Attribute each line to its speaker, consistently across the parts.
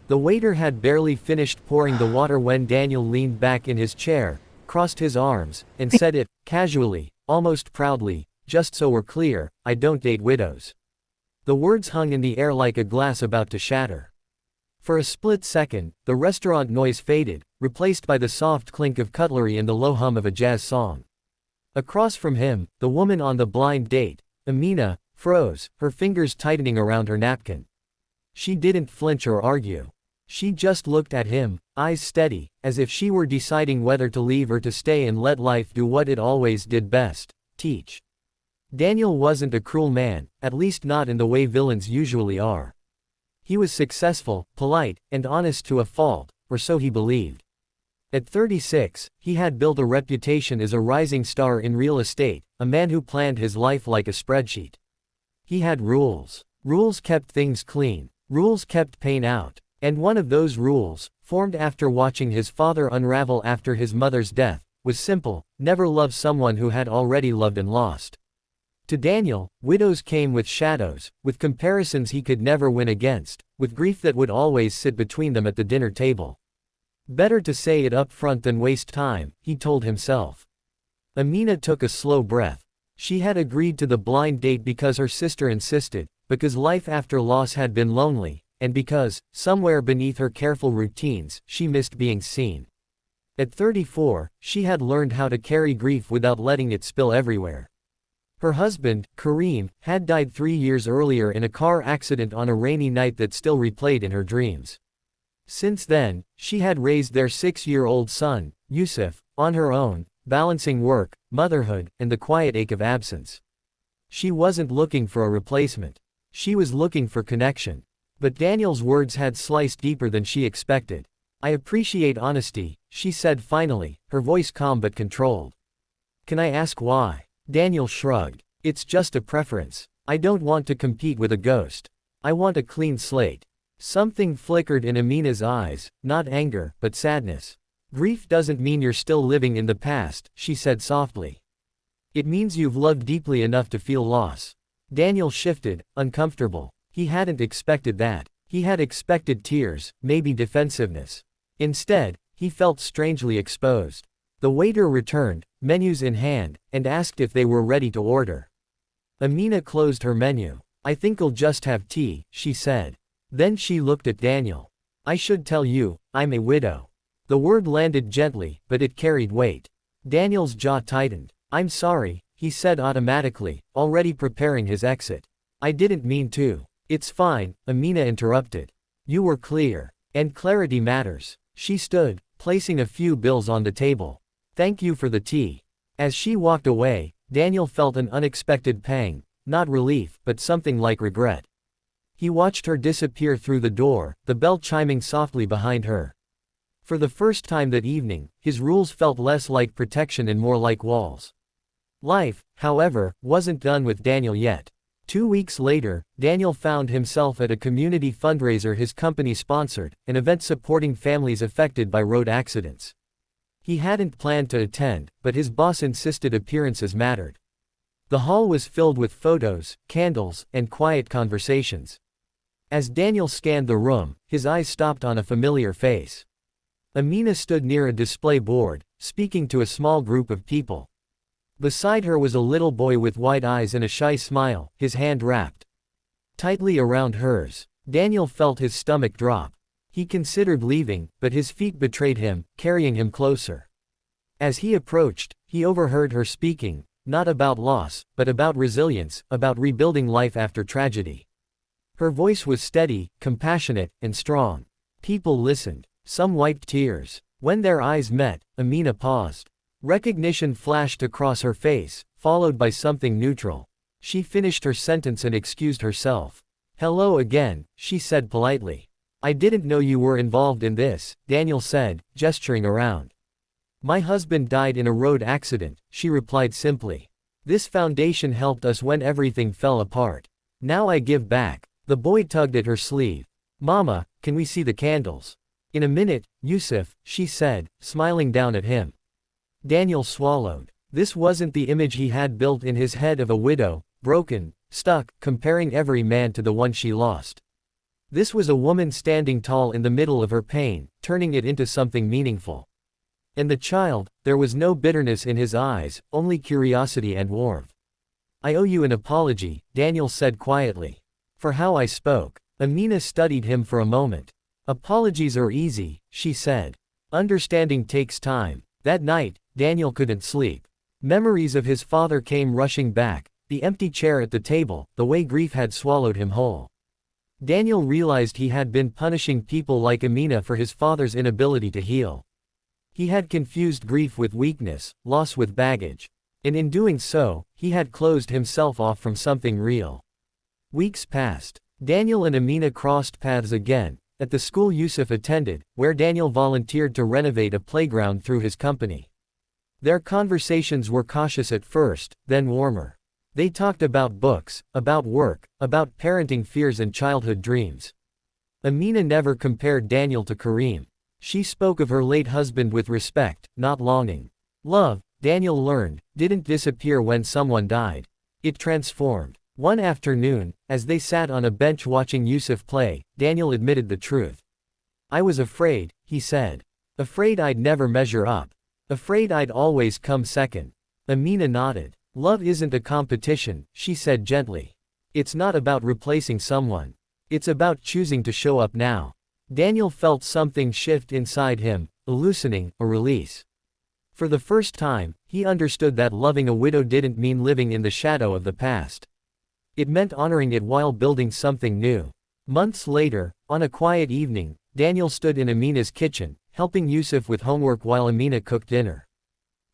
Speaker 1: The waiter had barely finished pouring the water when Daniel leaned back in his chair, crossed his arms, and said it, casually, almost proudly, "Just so we're clear, I don't date widows." The words hung in the air like a glass about to shatter. For a split second, the restaurant noise faded, replaced by the soft clink of cutlery and the low hum of a jazz song. Across from him, the woman on the blind date, Amina, froze, her fingers tightening around her napkin. She didn't flinch or argue. She just looked at him, eyes steady, as if she were deciding whether to leave or to stay and let life do what it always did best: teach. Daniel wasn't a cruel man, at least not in the way villains usually are. He was successful, polite, and honest to a fault, or so he believed. At 36, he had built a reputation as a rising star in real estate, a man who planned his life like a spreadsheet. He had rules. Rules kept things clean. Rules kept pain out. And one of those rules, formed after watching his father unravel after his mother's death, was simple: never love someone who had already loved and lost. To Daniel, widows came with shadows, with comparisons he could never win against, with grief that would always sit between them at the dinner table. Better to say it up front than waste time, he told himself. Amina took a slow breath. She had agreed to the blind date because her sister insisted, because life after loss had been lonely, and because, somewhere beneath her careful routines, she missed being seen. At 34, she had learned how to carry grief without letting it spill everywhere. Her husband, Kareem, had died 3 years earlier in a car accident on a rainy night that still replayed in her dreams. Since then, she had raised their 6-year-old son, Yusuf, on her own, balancing work, motherhood, and the quiet ache of absence. She wasn't looking for a replacement. She was looking for connection. But Daniel's words had sliced deeper than she expected. "I appreciate honesty," she said finally, her voice calm but controlled. "Can I ask why?" Daniel shrugged. "It's just a preference. I don't want to compete with a ghost. I want a clean slate." Something flickered in Amina's eyes, not anger, but sadness. "Grief doesn't mean you're still living in the past," she said softly. "It means you've loved deeply enough to feel loss." Daniel shifted, uncomfortable. He hadn't expected that. He had expected tears, maybe defensiveness. Instead, he felt strangely exposed. The waiter returned, menus in hand, and asked if they were ready to order. Amina closed her menu. "I think I'll just have tea," she said. Then she looked at Daniel. "I should tell you, I'm a widow." The word landed gently, but it carried weight. Daniel's jaw tightened. "I'm sorry," he said automatically, already preparing his exit. "I didn't mean to." "It's fine," Amina interrupted. "You were clear. And clarity matters." She stood, placing a few bills on the table. "Thank you for the tea." As she walked away, Daniel felt an unexpected pang, not relief, but something like regret. He watched her disappear through the door, the bell chiming softly behind her. For the first time that evening, his rules felt less like protection and more like walls. Life, however, wasn't done with Daniel yet. 2 weeks later, Daniel found himself at a community fundraiser his company sponsored, an event supporting families affected by road accidents. He hadn't planned to attend, but his boss insisted appearances mattered. The hall was filled with photos, candles, and quiet conversations. As Daniel scanned the room, his eyes stopped on a familiar face. Amina stood near a display board, speaking to a small group of people. Beside her was a little boy with wide eyes and a shy smile, his hand wrapped tightly around hers. Daniel felt his stomach drop. He considered leaving, but his feet betrayed him, carrying him closer. As he approached, he overheard her speaking, not about loss, but about resilience, about rebuilding life after tragedy. Her voice was steady, compassionate, and strong. People listened. Some wiped tears. When their eyes met, Amina paused. Recognition flashed across her face, followed by something neutral. She finished her sentence and excused herself. "Hello again," she said politely. "I didn't know you were involved in this," Daniel said, gesturing around. "My husband died in a road accident," she replied simply. "This foundation helped us when everything fell apart. Now I give back." The boy tugged at her sleeve. "Mama, can we see the candles?" "In a minute, Yusuf," she said, smiling down at him. Daniel swallowed. This wasn't the image he had built in his head of a widow, broken, stuck, comparing every man to the one she lost. This was a woman standing tall in the middle of her pain, turning it into something meaningful. And the child, there was no bitterness in his eyes, only curiosity and warmth. "I owe you an apology," Daniel said quietly. "For how I spoke." Amina studied him for a moment. "Apologies are easy," she said. "Understanding takes time." That night, Daniel couldn't sleep. Memories of his father came rushing back, the empty chair at the table, the way grief had swallowed him whole. Daniel realized he had been punishing people like Amina for his father's inability to heal. He had confused grief with weakness, loss with baggage. And in doing so, he had closed himself off from something real. Weeks passed. Daniel and Amina crossed paths again, at the school Yusuf attended, where Daniel volunteered to renovate a playground through his company. Their conversations were cautious at first, then warmer. They talked about books, about work, about parenting fears and childhood dreams. Amina never compared Daniel to Kareem. She spoke of her late husband with respect, not longing. Love, Daniel learned, didn't disappear when someone died. It transformed. One afternoon, as they sat on a bench watching Yusuf play, Daniel admitted the truth. "I was afraid," he said. "Afraid I'd never measure up. Afraid I'd always come second." Amina nodded. "Love isn't a competition," she said gently. "It's not about replacing someone. It's about choosing to show up now." Daniel felt something shift inside him, a loosening, a release. For the first time, he understood that loving a widow didn't mean living in the shadow of the past. It meant honoring it while building something new. Months later, on a quiet evening, Daniel stood in Amina's kitchen, helping Yusuf with homework while Amina cooked dinner.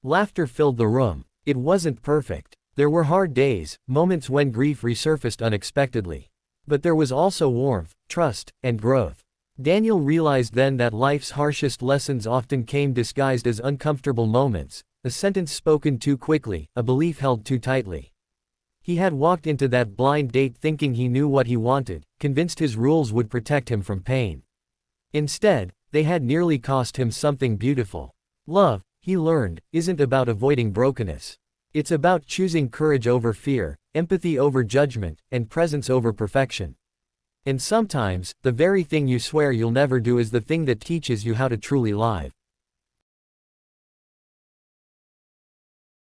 Speaker 1: Laughter filled the room. It wasn't perfect. There were hard days, moments when grief resurfaced unexpectedly. But there was also warmth, trust, and growth. Daniel realized then that life's harshest lessons often came disguised as uncomfortable moments, a sentence spoken too quickly, a belief held too tightly. He had walked into that blind date thinking he knew what he wanted, convinced his rules would protect him from pain. Instead, they had nearly cost him something beautiful. Love, he learned, isn't about avoiding brokenness. It's about choosing courage over fear, empathy over judgment, and presence over perfection. And sometimes, the very thing you swear you'll never do is the thing that teaches you how to truly live.